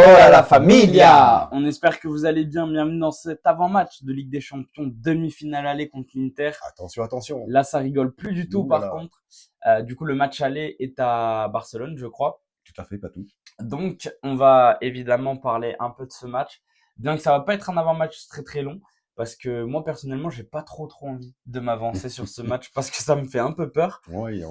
Hola la familia! On espère que vous allez bien. Bienvenue dans cet avant-match de Ligue des Champions, demi-finale aller contre l'Inter. Attention, attention. Là, ça rigole plus du tout Ouh là par là. contre. Du coup, le match aller est à Barcelone, je crois. Tout à fait, pas tout. Donc, on va évidemment parler un peu de ce match. Bien que ça va pas être un avant-match très très long, parce que moi personnellement, j'ai pas trop envie de m'avancer sur ce match parce que ça me fait un peu peur. Oui,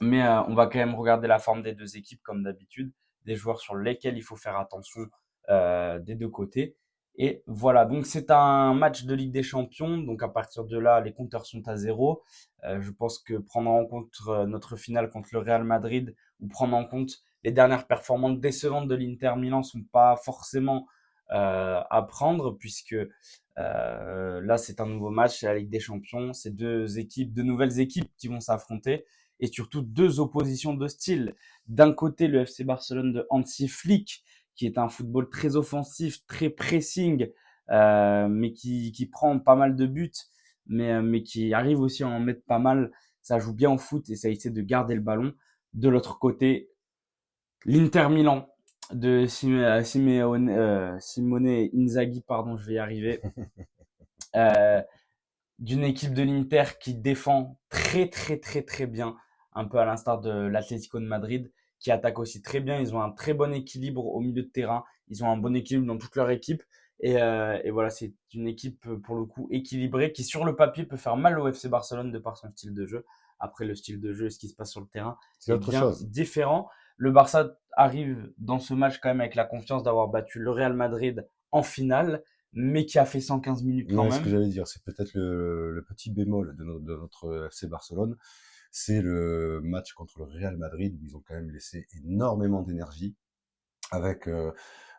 Mais on va quand même regarder la forme des deux équipes comme d'habitude, des joueurs sur lesquels il faut faire attention des deux côtés. Et voilà, donc c'est un match de Ligue des Champions, donc à partir de là, les compteurs sont à zéro. Je pense que prendre en compte notre finale contre le Real Madrid ou prendre en compte les dernières performances décevantes de l'Inter Milan sont pas forcément à prendre puisque là c'est un nouveau match, c'est la Ligue des Champions, c'est deux équipes, deux nouvelles équipes qui vont s'affronter et surtout deux oppositions de style. D'un côté, le FC Barcelone de Hansi Flick, qui est un football très offensif, très pressing, mais qui prend pas mal de buts, mais qui arrive aussi à en mettre pas mal. Ça joue bien au foot et ça essaie de garder le ballon. De l'autre côté, l'Inter Milan de Simone Inzaghi, pardon, je vais y arriver. Euh, D'une équipe de l'Inter qui défend très bien, un peu à l'instar de l'Atlético de Madrid, qui attaque aussi très bien. Ils ont un très bon équilibre au milieu de terrain. Ils ont un bon équilibre dans toute leur équipe. Et voilà, c'est une équipe pour le coup équilibrée qui sur le papier peut faire mal au FC Barcelone de par son style de jeu. Après le style de jeu et ce qui se passe sur le terrain c'est est autre bien chose. différent. Le Barça arrive dans ce match quand même avec la confiance d'avoir battu le Real Madrid en finale, mais qui a fait 115 minutes quand Ouais, ce que même. j'allais dire, c'est peut-être le petit bémol de notre FC Barcelone. C'est le match contre le Real Madrid où ils ont quand même laissé énormément d'énergie avec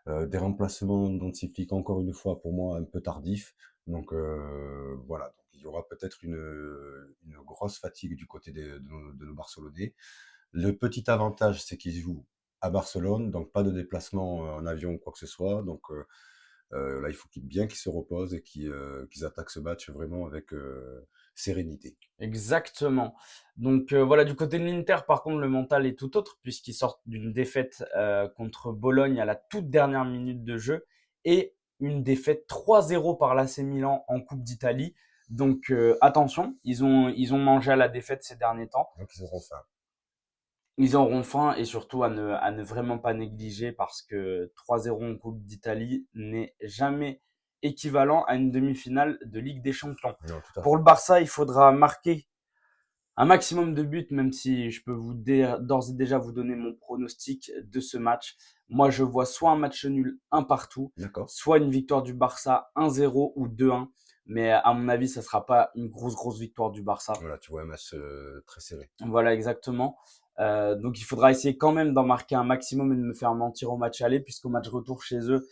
des remplacements d'Hansi encore une fois pour moi un peu tardifs. Donc voilà, donc il y aura peut-être une grosse fatigue du côté de nos Barcelonais. Le petit avantage, c'est qu'ils jouent à Barcelone, donc pas de déplacement en avion ou quoi que ce soit. Donc là, il faut qu'ils se reposent et qu'ils attaquent ce match vraiment avec sérénité. Exactement. Donc voilà, du côté de l'Inter, par contre, le mental est tout autre puisqu'ils sortent d'une défaite contre Bologne à la toute dernière minute de jeu et une défaite 3-0 par l'AC Milan en Coupe d'Italie. Donc attention, ils ont mangé à la défaite ces derniers temps. Donc ils auront faim. Ils auront faim et surtout à ne vraiment pas négliger parce que 3-0 en Coupe d'Italie n'est jamais équivalent à une demi-finale de Ligue des Champions. Non, tout à Pour fait. le Barça, il faudra marquer un maximum de buts, même si je peux vous d'ores et déjà vous donner mon pronostic de ce match. Moi, je vois soit un match nul, un partout, D'accord. soit une victoire du Barça 1-0 ou 2-1. Mais à mon avis, ça sera pas une grosse victoire du Barça. Voilà, tu vois un match très serré. Voilà, exactement. Donc, il faudra essayer quand même d'en marquer un maximum et de me faire mentir au match aller, puisqu'au match retour chez eux,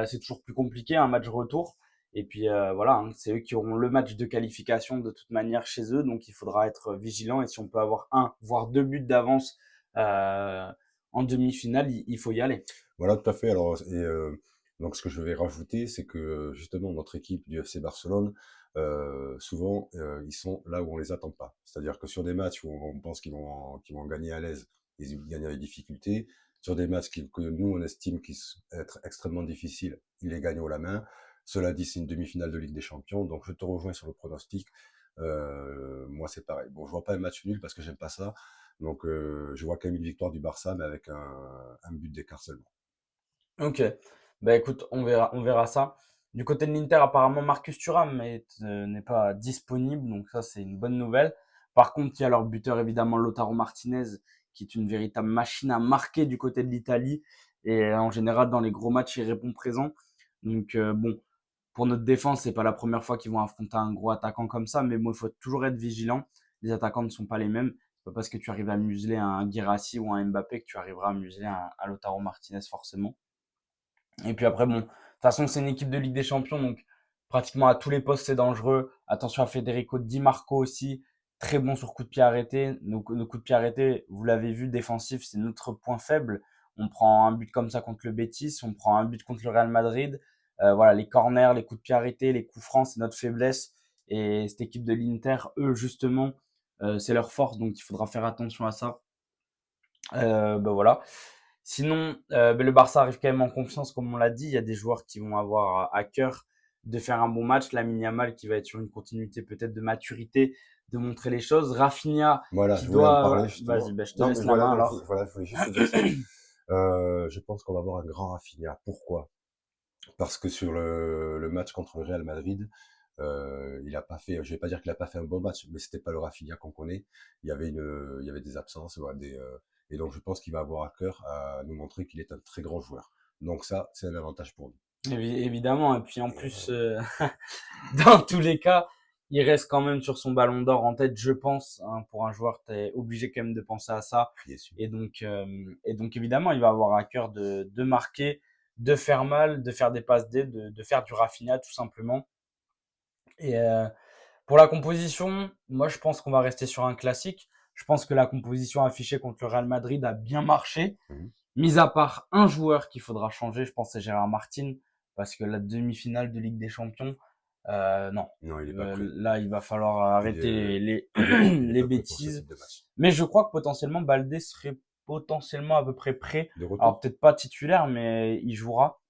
c'est toujours plus compliqué, un match retour. Et puis voilà, hein, c'est eux qui auront le match de qualification de toute manière chez eux, donc il faudra être vigilant. Et si on peut avoir un, voire deux buts d'avance en demi-finale, il faut y aller. Voilà, tout à fait. Alors, donc ce que je vais rajouter, c'est que justement notre équipe du FC Barcelone, souvent, ils sont là où on les attend pas. C'est-à-dire que sur des matchs où on pense qu'ils vont gagner à l'aise, ils gagnent avec difficulté. Sur des matchs que nous on estime être extrêmement difficiles, ils les gagnent haut la main. Cela dit, c'est une demi-finale de Ligue des Champions, donc je te rejoins sur le pronostic. Moi, c'est pareil. Bon, je vois pas un match nul parce que j'aime pas ça. Donc, je vois quand même une victoire du Barça, mais avec un but d'écart seulement. Ok, bah écoute, on verra ça. Du côté de l'Inter, apparemment Marcus Thuram n'est pas disponible, donc ça c'est une bonne nouvelle. Par contre, il y a leur buteur évidemment Lautaro Martinez, qui est une véritable machine à marquer du côté de l'Italie, et en général dans les gros matchs il répond présent. Donc bon, pour notre défense, c'est pas la première fois qu'ils vont affronter un gros attaquant comme ça, mais bon, il faut toujours être vigilant. Les attaquants ne sont pas les mêmes. C'est pas parce que tu arrives à museler un Guirassy ou un Mbappé que tu arriveras à museler un Lautaro Martinez forcément. Et puis après, bon, de toute façon, c'est une équipe de Ligue des Champions, donc pratiquement à tous les postes, c'est dangereux. Attention à Federico Di Marco aussi, très bon sur coup de pied arrêté. Nos coups de pied arrêtés, vous l'avez vu, défensif, c'est notre point faible. On prend un but comme ça contre le Betis, on prend un but contre le Real Madrid. Voilà, les corners, les coups de pied arrêtés, les coups francs, c'est notre faiblesse. Et cette équipe de l'Inter, eux, justement, c'est leur force, donc il faudra faire attention à ça. Voilà. Sinon, le Barça arrive quand même en confiance, comme on l'a dit. Il y a des joueurs qui vont avoir à cœur de faire un bon match. Lamine Yamal qui va être sur une continuité peut-être de maturité, de montrer les choses. Rafinha Voilà, qui je voulais en parler doit... Vas-y, justement. ben, je te Non, mais laisse la voilà, main non, alors. voilà, je voulais juste te dire ça. Je pense qu'on va avoir un grand Rafinha. Pourquoi? Parce que sur le match contre le Real Madrid, il a pas fait, je vais pas dire qu'il a pas fait un bon match, mais c'était pas le Rafinha qu'on connaît. Il y avait des absences, voilà, et donc je pense qu'il va avoir à cœur à nous montrer qu'il est un très grand joueur. Donc ça, c'est un avantage pour nous. Évidemment. Et puis en Et plus, dans tous les cas, il reste quand même sur son ballon d'or en tête, je pense. Hein, pour un joueur, tu es obligé quand même de penser à ça. bien sûr. Et donc évidemment, il va avoir à cœur de marquer, de faire mal, de faire des passes D, de faire du Rafinha tout simplement. Et pour la composition, moi je pense qu'on va rester sur un classique. Je pense que la composition affichée contre le Real Madrid a bien marché. Mhm. Mis à part un joueur qu'il faudra changer, je pense que c'est Gérard Martin, parce que la demi-finale de Ligue des Champions, non. Non, il est pas prêt. Là, il va falloir Il arrêter est, il est les pas prêt pour ce bêtises. type de match. Mais je crois que potentiellement Baldé serait potentiellement à peu près prêt. De Alors retour? peut-être pas titulaire, mais il jouera.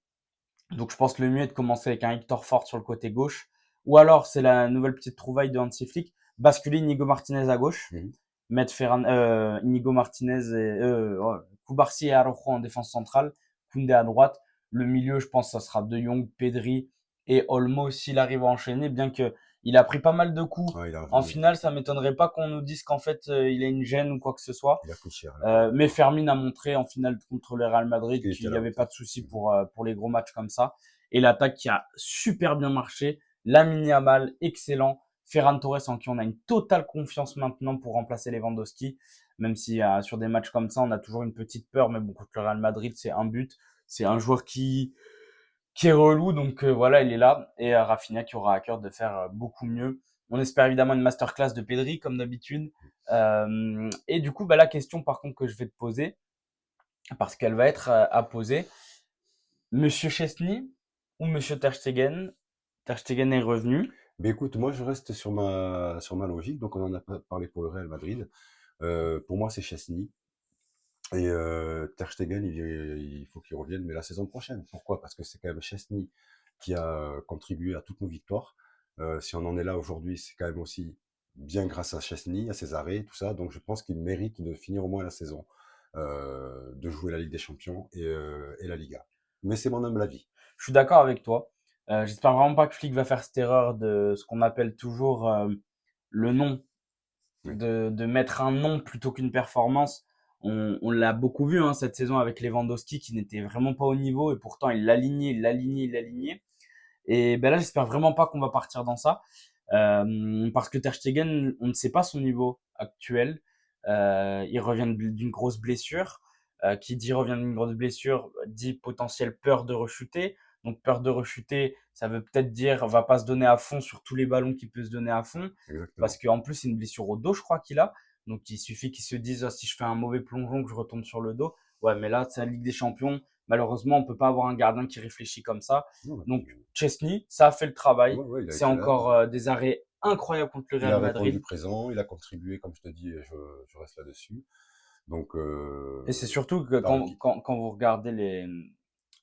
Donc je pense que le mieux est de commencer avec un Hector Ford sur le côté gauche. Ou alors, c'est la nouvelle petite trouvaille de Hansi Flick, basculer Inigo Martinez à gauche, Mhm. mettre Inigo Martinez et Cubarsí et Araujo en défense centrale, Koundé à droite. Le milieu, je pense, ça sera De Jong, Pedri et Olmo s'il arrive à enchaîner, bien que il a pris pas mal de coups. Ouais, En finale, ça m'étonnerait pas qu'on nous dise qu'en fait il a une gêne ou quoi que ce soit. il a pris cher, le pauvre. Mais Fermin a montré en finale contre le Real Madrid Il qu'il était n'y là avait aussi. pas de souci Mhm. pour les gros matchs comme ça. Et l'attaque qui a super bien marché. Lamine Yamal, excellent. Ferran Torres en qui on a une totale confiance maintenant pour remplacer Lewandowski. Même si sur des matchs comme ça, on a toujours une petite peur. Mais bon, contre le Real Madrid, c'est un but. C'est un joueur qui est relou. Donc voilà, il est là. Et Rafinha qui aura à cœur de faire beaucoup mieux. On espère évidemment une masterclass de Pedri, comme d'habitude. Et du coup, bah, la question par contre que je vais te poser, parce qu'elle va être à poser, Monsieur Chesney ou Monsieur Ter Stegen? Ter Stegen est revenu. Mais écoute, moi je reste sur ma logique. Donc on en a parlé pour le Real Madrid. Pour moi, c'est Chesney. Et Ter Stegen, il faut qu'il revienne, mais la saison prochaine. Pourquoi? Parce que c'est quand même Chesney qui a contribué à toutes nos victoires. Si on en est là aujourd'hui, c'est quand même aussi bien grâce à Chesney, à ses arrêts, tout ça. Donc je pense qu'il mérite de finir au moins la saison, de jouer la Ligue des Champions et la Liga. Mais c'est mon humble avis. Je suis d'accord avec toi. J'espère vraiment pas que Flick va faire cette erreur de ce qu'on appelle toujours le nom, Oui, de mettre un nom plutôt qu'une performance. On l'a beaucoup vu hein, cette saison avec Lewandowski qui n'était vraiment pas au niveau et pourtant il l'alignait, il l'alignait, il l'alignait. Et ben là, j'espère vraiment pas qu'on va partir dans ça. Parce que Ter Stegen, on ne sait pas son niveau actuel. Il revient d'une grosse blessure. Qui dit revient d'une grosse blessure dit potentielle peur de rechuter. Donc peur de rechuter, ça veut peut-être dire va pas se donner à fond sur tous les ballons qu'il peut se donner à fond. Parce exactement. qu'en plus, c'est une blessure au dos, je crois qu'il a. Donc il suffit qu'il se dise ah, si je fais un mauvais plongeon que je retombe sur le dos. Ouais, mais là, c'est la Ligue des Champions. Malheureusement, on peut pas avoir un gardien qui réfléchit comme ça. Non, mais Donc puis, Chesney, ça a fait le travail. ouais, ouais, il a C'est été là. encore des arrêts incroyables contre le Il Real a répondu Madrid. présent, il a contribué, comme je te dis, et je reste là-dessus. Donc, Et c'est surtout que par quand vous regardez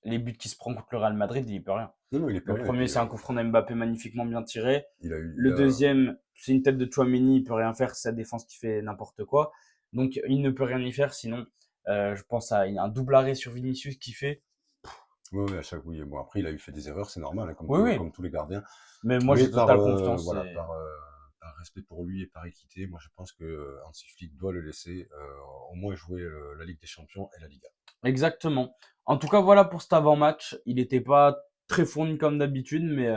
les buts qui se prend contre le Real Madrid, il y peut rien. non, non, il est pas Le rien. Et premier, puis, c'est un coup franc d'Mbappé magnifiquement bien tiré. il Le a, deuxième, c'est une tête de Chouameni, il peut rien faire, c'est sa défense qui fait n'importe quoi. Donc il ne peut rien y faire, sinon je pense à un double arrêt sur Vinicius qui fait. ouais, ouais, à chaque, oui, bon, après, il a eu fait des erreurs, c'est normal, hein, Oui, oui, comme tous les gardiens. mais moi Mais j'ai totale confiance. voilà, par respect pour lui et par équité, moi, je pense que Hansi Flick doit le laisser, au moins jouer la Ligue des Champions et la Liga. Exactement. En tout cas, voilà pour cet avant-match. Il n'était pas très fourni comme d'habitude, mais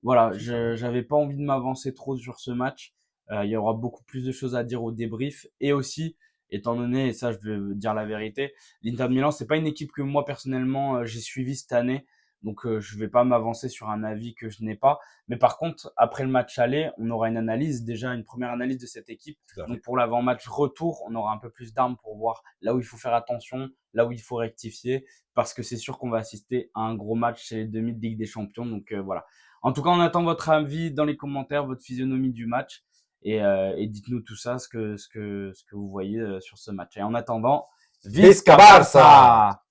voilà, Si, ça va. j'avais pas envie de m'avancer trop sur ce match. Il y aura beaucoup plus de choses à dire au débrief. Et aussi, étant donné, et ça je vais dire la vérité, l'Inter de Milan, c'est pas une équipe que moi personnellement j'ai suivi cette année. Donc je vais pas m'avancer sur un avis que je n'ai pas. Mais par contre, après le match aller, on aura une analyse, déjà une première analyse de cette équipe. Tout à Donc fait. pour l'avant-match retour, on aura un peu plus d'armes pour voir là où il faut faire attention, là où il faut rectifier, parce que c'est sûr qu'on va assister à un gros match chez les demi de Ligue des Champions. Donc voilà. En tout cas, on attend votre avis dans les commentaires, votre physionomie du match, et dites-nous tout ça, ce que vous voyez sur ce match. Et en attendant, Visca Visca Barça! Barça!